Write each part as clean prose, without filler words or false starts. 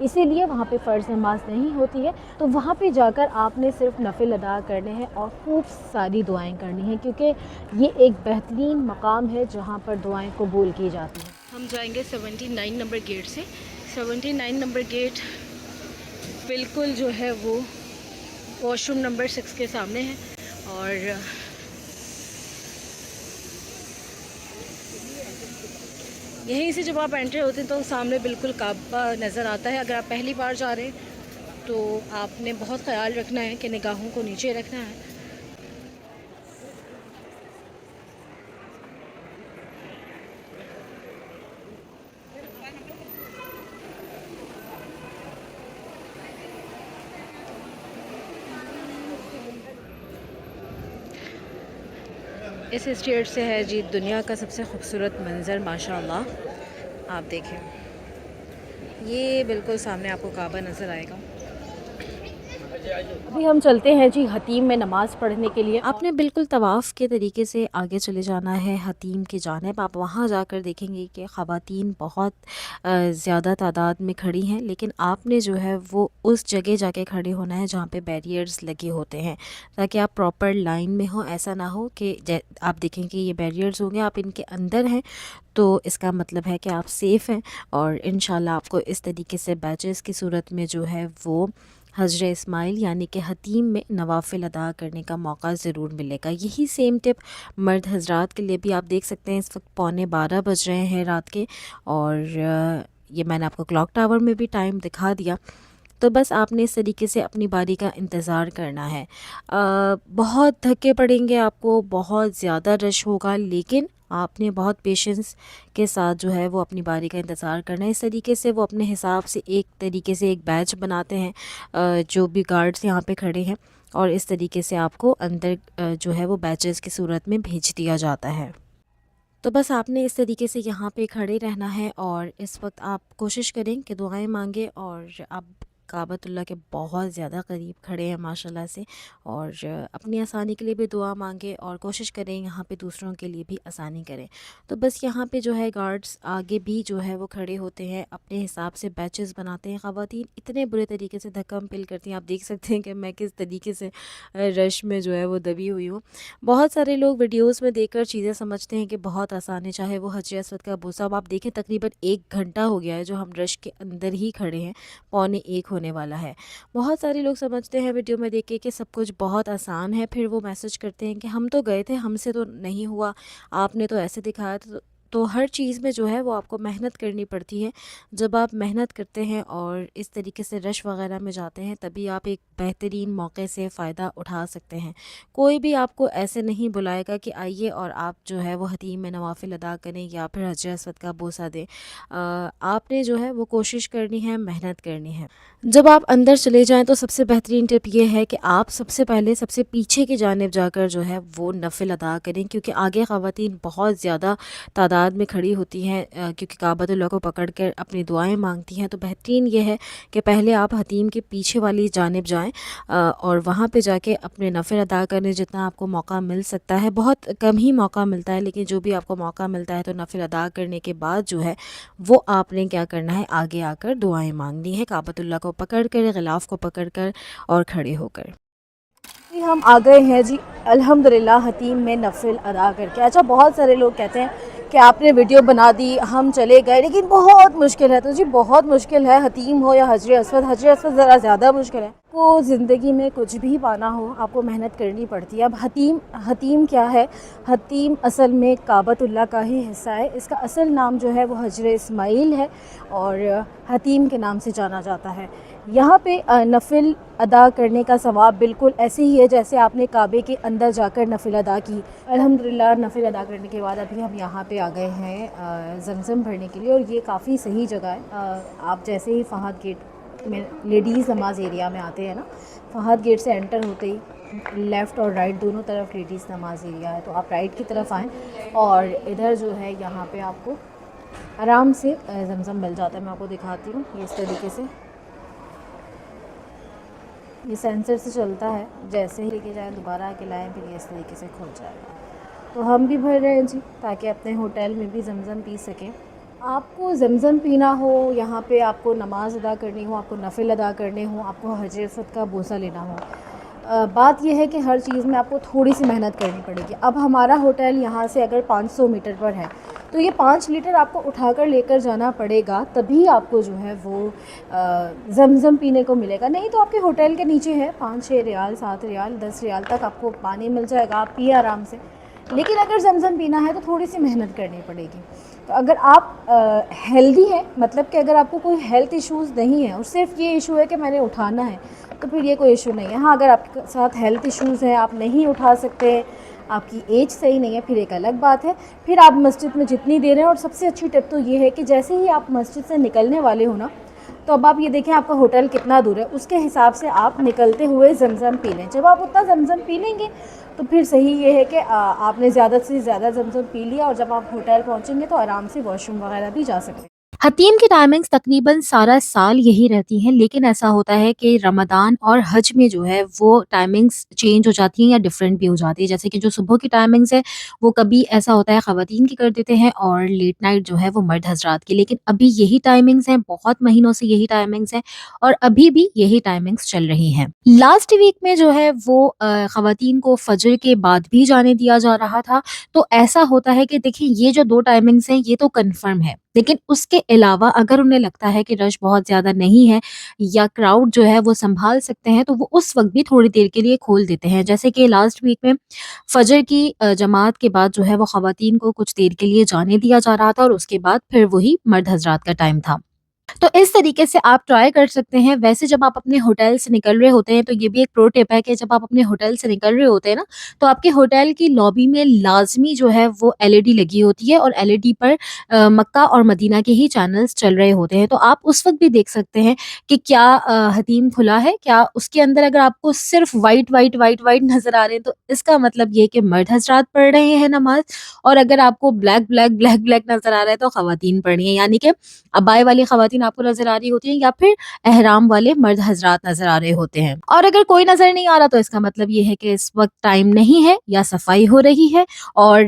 اسی لیے وہاں پہ فرض نماز نہیں ہوتی ہے. تو وہاں پہ جا کر آپ نے صرف نفل ادا کرنے ہیں اور خوب ساری دعائیں کرنی ہیں، کیونکہ یہ ایک بہترین مقام ہے جہاں پر دعائیں قبول کی جاتی ہیں. ہم جائیں گے 79 نمبر گیٹ سے. 79 نمبر گیٹ بالکل جو ہے وہ واش روم نمبر 6 کے سامنے ہے، اور یہیں سے جب آپ انٹر ہوتے ہیں تو سامنے بالکل کعبہ نظر آتا ہے. اگر آپ پہلی بار جا رہے ہیں تو آپ نے بہت خیال رکھنا ہے کہ نگاہوں کو نیچے رکھنا ہے. اس اسٹیٹ سے ہے جی دنیا کا سب سے خوبصورت منظر ماشاء اللہ. آپ دیکھیں، یہ بالکل سامنے آپ کو کعبہ نظر آئے گا. ابھی ہم چلتے ہیں جی حتیم میں نماز پڑھنے کے لیے. آپ نے بالکل طواف کے طریقے سے آگے چلے جانا ہے حتیم کی جانب. آپ وہاں جا کر دیکھیں گے کہ خواتین بہت زیادہ تعداد میں کھڑی ہیں، لیکن آپ نے جو ہے وہ اس جگہ جا کے کھڑے ہونا ہے جہاں پہ بیریئرز لگے ہوتے ہیں، تاکہ آپ پراپر لائن میں ہوں. ایسا نہ ہو کہ آپ دیکھیں کہ یہ بیریئرز ہوں گے، آپ ان کے اندر ہیں تو اس کا مطلب ہے کہ آپ سیف ہیں، اور انشاءاللہ آپ کو اس طریقے سے بیچز کی صورت میں جو ہے وہ حجر اسماعیل یعنی کہ حتیم میں نوافل ادا کرنے کا موقع ضرور ملے گا. یہی سیم ٹپ مرد حضرات کے لیے بھی آپ دیکھ سکتے ہیں. اس وقت 11:15 بج رہے ہیں رات کے، اور یہ میں نے آپ کو کلاک ٹاور میں بھی ٹائم دکھا دیا. تو بس آپ نے اس طریقے سے اپنی باری کا انتظار کرنا ہے. بہت دھکے پڑیں گے آپ کو، بہت زیادہ رش ہوگا، لیکن آپ نے بہت پیشنس کے ساتھ جو ہے وہ اپنی باری کا انتظار کرنا ہے. اس طریقے سے وہ اپنے حساب سے ایک طریقے سے ایک بیچ بناتے ہیں جو بھی گارڈز یہاں پہ کھڑے ہیں، اور اس طریقے سے آپ کو اندر جو ہے وہ بیچز کی صورت میں بھیج دیا جاتا ہے. تو بس آپ نے اس طریقے سے یہاں پہ کھڑے رہنا ہے، اور اس وقت آپ کوشش کریں کہ دعائیں مانگیں، اور آپ کعبۃ اللہ کے بہت زیادہ قریب کھڑے ہیں ماشاءاللہ سے، اور اپنی آسانی کے لیے بھی دعا مانگیں، اور کوشش کریں یہاں پہ دوسروں کے لیے بھی آسانی کریں. تو بس یہاں پہ جو ہے گارڈز آگے بھی جو ہے وہ کھڑے ہوتے ہیں، اپنے حساب سے بیچز بناتے ہیں. خواتین اتنے برے طریقے سے دھکم پل کرتی ہیں، آپ دیکھ سکتے ہیں کہ میں کس طریقے سے رش میں جو ہے وہ دبی ہوئی ہوں. بہت سارے لوگ ویڈیوز میں دیکھ کر چیزیں سمجھتے ہیں کہ بہت آسان ہے، چاہے وہ حجر اسود کا بوسہ. اب آپ دیکھیں تقریباً 1 گھنٹہ ہو گیا ہے جو ہم رش کے اندر ہی کھڑے ہیں، 12:45 ہونے والا ہے. بہت سارے لوگ سمجھتے ہیں ویڈیو میں دیکھ کے کہ سب کچھ بہت آسان ہے، پھر وہ میسج کرتے ہیں کہ ہم تو گئے تھے، ہم سے تو نہیں ہوا، آپ نے تو ایسے دکھایا. تو ہر چیز میں جو ہے وہ آپ کو محنت کرنی پڑتی ہے. جب آپ محنت کرتے ہیں اور اس طریقے سے رش وغیرہ میں جاتے ہیں، تبھی آپ ایک بہترین موقع سے فائدہ اٹھا سکتے ہیں. کوئی بھی آپ کو ایسے نہیں بلائے گا کہ آئیے اور آپ جو ہے وہ حتیم میں نوافل ادا کریں یا پھر حجر اسود کا بوسہ دیں. آپ نے جو ہے وہ کوشش کرنی ہے، محنت کرنی ہے. جب آپ اندر چلے جائیں تو سب سے بہترین ٹپ یہ ہے کہ آپ سب سے پہلے سب سے پیچھے کی جانب جا کر جو ہے وہ نفل ادا کریں، کیونکہ آگے خواتین بہت زیادہ تعداد میں کھڑی ہوتی ہیں، کیونکہ کعبۃ اللہ کو پکڑ کر اپنی دعائیں مانگتی ہیں. تو بہترین یہ ہے کہ پہلے آپ حتیم کے پیچھے والی جانب جائیں اور وہاں پہ جا کے اپنے نفل ادا کرنے جتنا آپ کو موقع مل سکتا ہے. بہت کم ہی موقع ملتا ہے، لیکن جو بھی آپ کو موقع ملتا ہے تو نفل ادا کرنے کے بعد جو ہے وہ آپ نے کیا کرنا ہے، آگے آ کر دعائیں مانگنی ہے، کعبۃ اللہ کو پکڑ کر، غلاف کو پکڑ کر اور کھڑے ہو کر. جی ہم آ گئے ہیں جی الحمدللہ حتیم میں نفل ادا کر کے. اچھا بہت سارے لوگ کہتے ہیں کہ آپ نے ویڈیو بنا دی، ہم چلے گئے، لیکن بہت مشکل ہے. تو جی بہت مشکل ہے، حتیم ہو یا حجر اسود. حجر اسود ذرا زیادہ مشکل ہے. کو زندگی میں کچھ بھی پانا ہو آپ کو محنت کرنی پڑتی ہے. اب حتیم کیا ہے؟ حتیم اصل میں کعبۃ اللہ کا ہی حصہ ہے. اس کا اصل نام جو ہے وہ حجر اسماعیل ہے، اور حتیم کے نام سے جانا جاتا ہے. یہاں پہ نفل ادا کرنے کا ثواب بالکل ایسے ہی ہے جیسے آپ نے کعبے کے اندر جا کر نفل ادا کی. الحمدللہ نفل ادا کرنے کے بعد ابھی ہم یہاں پہ آ گئے ہیں زمزم بھرنے کے لیے، اور یہ کافی صحیح جگہ ہے. آپ جیسے ہی فہد گیٹ میں لیڈیز نماز ایریا میں آتے ہیں نا، فہد گیٹ سے انٹر ہوتے ہی لیفٹ اور رائٹ دونوں طرف لیڈیز نماز ایریا ہے. تو آپ رائٹ کی طرف آئیں اور ادھر جو ہے یہاں پہ آپ کو آرام سے زمزم مل جاتا ہے. میں آپ کو دکھاتی ہوں. یہ اس طریقے سے یہ سینسر سے چلتا ہے، جیسے ہی لے کے جائیں دوبارہ کے لائیں پھر یہ اس طریقے سے کھل جائے گا. تو ہم بھی بھر رہے ہیں جی تاکہ اپنے ہوٹل میں بھی زمزم پی سکیں. آپ کو زمزم پینا ہو، یہاں پہ آپ کو نماز ادا کرنی ہو، آپ کو نفل ادا کرنے ہوں، آپ کو حجر اسود کا بوسہ لینا ہو، بات یہ ہے کہ ہر چیز میں آپ کو تھوڑی سی محنت کرنی پڑے گی. اب ہمارا ہوٹل یہاں سے اگر 500 میٹر پر ہے تو یہ 5 لیٹر آپ کو اٹھا کر لے کر جانا پڑے گا، تبھی آپ کو جو ہے وہ زمزم پینے کو ملے گا. نہیں تو آپ کے ہوٹل کے نیچے ہے، 5-6 ریال 7 ریال 10 ریال تک آپ کو پانی مل جائے گا، آپ پیے آرام سے. لیکن اگر زمزم پینا ہے تو تھوڑی سی محنت کرنی پڑے گی. تو اگر آپ ہیلدی ہیں، مطلب کہ اگر آپ کو کوئی ہیلتھ ایشوز نہیں ہے اور صرف یہ ایشو ہے کہ میں نے اٹھانا ہے، تو پھر یہ کوئی ایشو نہیں ہے. ہاں اگر آپ کے ساتھ ہیلتھ ایشوز ہیں، آپ نہیں اٹھا سکتے، آپ کی ایج صحیح نہیں ہے، پھر ایک الگ بات ہے. پھر آپ مسجد میں جتنی دیر ہیں، اور سب سے اچھی ٹپ تو یہ ہے کہ جیسے ہی آپ مسجد سے نکلنے والے ہو نا، تو اب آپ یہ دیکھیں آپ کا ہوٹل کتنا دور ہے، اس کے حساب سے آپ نکلتے ہوئے زمزم پی لیں. جب آپ اتنا زمزم پی لیں گے تو پھر صحیح یہ ہے کہ آپ نے زیادہ سے زیادہ زمزم پی لیا، اور جب آپ ہوٹل پہنچیں گے تو آرام سے واش روم وغیرہ بھی جا سکتے ہیں. حتیم کی ٹائمنگز تقریباً سارا سال یہی رہتی ہیں، لیکن ایسا ہوتا ہے کہ رمضان اور حج میں جو ہے وہ ٹائمنگز چینج ہو جاتی ہیں یا ڈفرینٹ بھی ہو جاتی ہے. جیسے کہ جو صبح کی ٹائمنگز ہے وہ کبھی ایسا ہوتا ہے خواتین کی کر دیتے ہیں، اور لیٹ نائٹ جو ہے وہ مرد حضرات کی. لیکن ابھی یہی ٹائمنگز ہیں، بہت مہینوں سے یہی ٹائمنگز ہیں، اور ابھی بھی یہی ٹائمنگز چل رہی ہیں. لاسٹ ویک میں جو ہے وہ خواتین کو فجر کے بعد بھی جانے دیا جا رہا تھا. تو ایسا ہوتا ہے کہ دیکھیں یہ جو 2 ٹائمنگز ہیں یہ تو کنفرم ہے، لیکن اس کے علاوہ اگر انہیں لگتا ہے کہ رش بہت زیادہ نہیں ہے یا کراؤڈ جو ہے وہ سنبھال سکتے ہیں، تو وہ اس وقت بھی تھوڑی دیر کے لیے کھول دیتے ہیں. جیسے کہ لاسٹ ویک میں فجر کی جماعت کے بعد جو ہے وہ خواتین کو کچھ دیر کے لیے جانے دیا جا رہا تھا، اور اس کے بعد پھر وہی مرد حضرات کا ٹائم تھا. تو اس طریقے سے آپ ٹرائی کر سکتے ہیں. ویسے جب آپ اپنے ہوٹل سے نکل رہے ہوتے ہیں تو یہ بھی ایک پرو ٹپ ہے کہ جب آپ اپنے ہوٹل سے نکل رہے ہوتے ہیں نا، تو آپ کے ہوٹل کی لابی میں لازمی جو ہے وہ LED لگی ہوتی ہے، اور LED پر مکہ اور مدینہ کے ہی چینلز چل رہے ہوتے ہیں. تو آپ اس وقت بھی دیکھ سکتے ہیں کہ کیا حتیم کھلا ہے. کیا اس کے اندر اگر آپ کو صرف وائٹ وائٹ وائٹ وائٹ نظر آ رہے ہیں تو اس کا مطلب یہ کہ مرد حضرات پڑھ رہے ہیں نماز، اور اگر آپ کو بلیک بلیک بلیک بلیک نظر آ رہا ہے تو خواتین پڑھ رہی ہیں. یعنی کہ ابائے والی خواتین آپ کو نظر آ رہی ہوتی ہیں، یا پھر احرام والے مرد حضرات نظر آ رہے ہوتے ہیں. اور اگر کوئی نظر نہیں آ رہا تو اس کا مطلب یہ ہے کہ اس وقت ٹائم نہیں ہے یا صفائی ہو رہی ہے. اور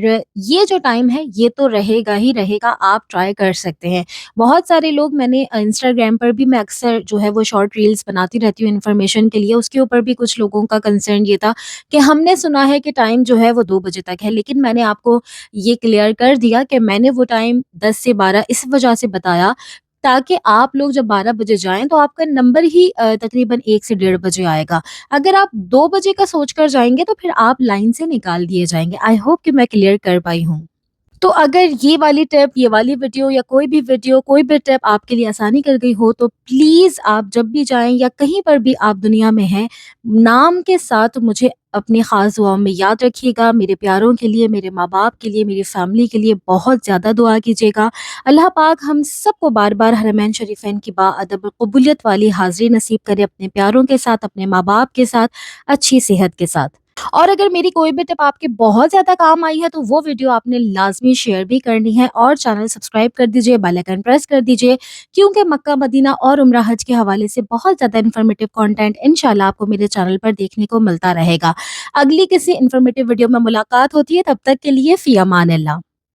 یہ جو ٹائم ہے یہ تو رہے گا ہی رہے گا. آپ ٹرائی کر سکتے ہیں. بہت سارے لوگ، میں نے انسٹاگرام پر بھی میں اکثر جو ہے وہ شارٹ ریلز بناتی رہتی ہوں انفارمیشن کے لیے، اس کے اوپر بھی کچھ لوگوں کا کنسرن یہ تھا کہ ہم نے سنا ہے کہ ٹائم جو ہے وہ 2 بجے تک ہے. لیکن میں نے آپ کو یہ کلیئر کر دیا کہ میں نے وہ ٹائم 10 سے 12 اس وجہ سے بتایا تاکہ آپ لوگ جب 12 بجے جائیں تو آپ کا نمبر ہی تقریباً 1 سے 1:30 بجے آئے گا. اگر آپ 2 بجے کا سوچ کر جائیں گے تو پھر آپ لائن سے نکال دیے جائیں گے. آئی ہوپ کہ میں کلیئر کر پائی ہوں. تو اگر یہ والی ٹپ، یہ والی ویڈیو یا کوئی بھی ویڈیو، کوئی بھی ٹپ آپ کے لیے آسانی کر گئی ہو تو پلیز آپ جب بھی جائیں یا کہیں پر بھی آپ دنیا میں ہیں، نام کے ساتھ مجھے اپنی خاص دعاؤں میں یاد رکھیے گا. میرے پیاروں کے لیے، میرے ماں باپ کے لیے، میری فیملی کے لیے بہت زیادہ دعا کیجیے گا. اللہ پاک ہم سب کو بار بار حرمین شریفین کی باادب قبولیت والی حاضری نصیب کرے، اپنے پیاروں کے ساتھ، اپنے ماں باپ کے ساتھ، اچھی صحت کے ساتھ. اور اگر میری کوئی بھی ٹپ آپ کے بہت زیادہ کام آئی ہے تو وہ ویڈیو آپ نے لازمی شیئر بھی کرنی ہے، اور چینل سبسکرائب کر دیجئے، بیل آئیکن پریس کر دیجئے، کیونکہ مکہ مدینہ اور عمرہ حج کے حوالے سے بہت زیادہ انفارمیٹیو کنٹینٹ انشاءاللہ آپ کو میرے چینل پر دیکھنے کو ملتا رہے گا. اگلی کسی انفارمیٹیو ویڈیو میں ملاقات ہوتی ہے، تب تک کے لیے فی امان اللہ.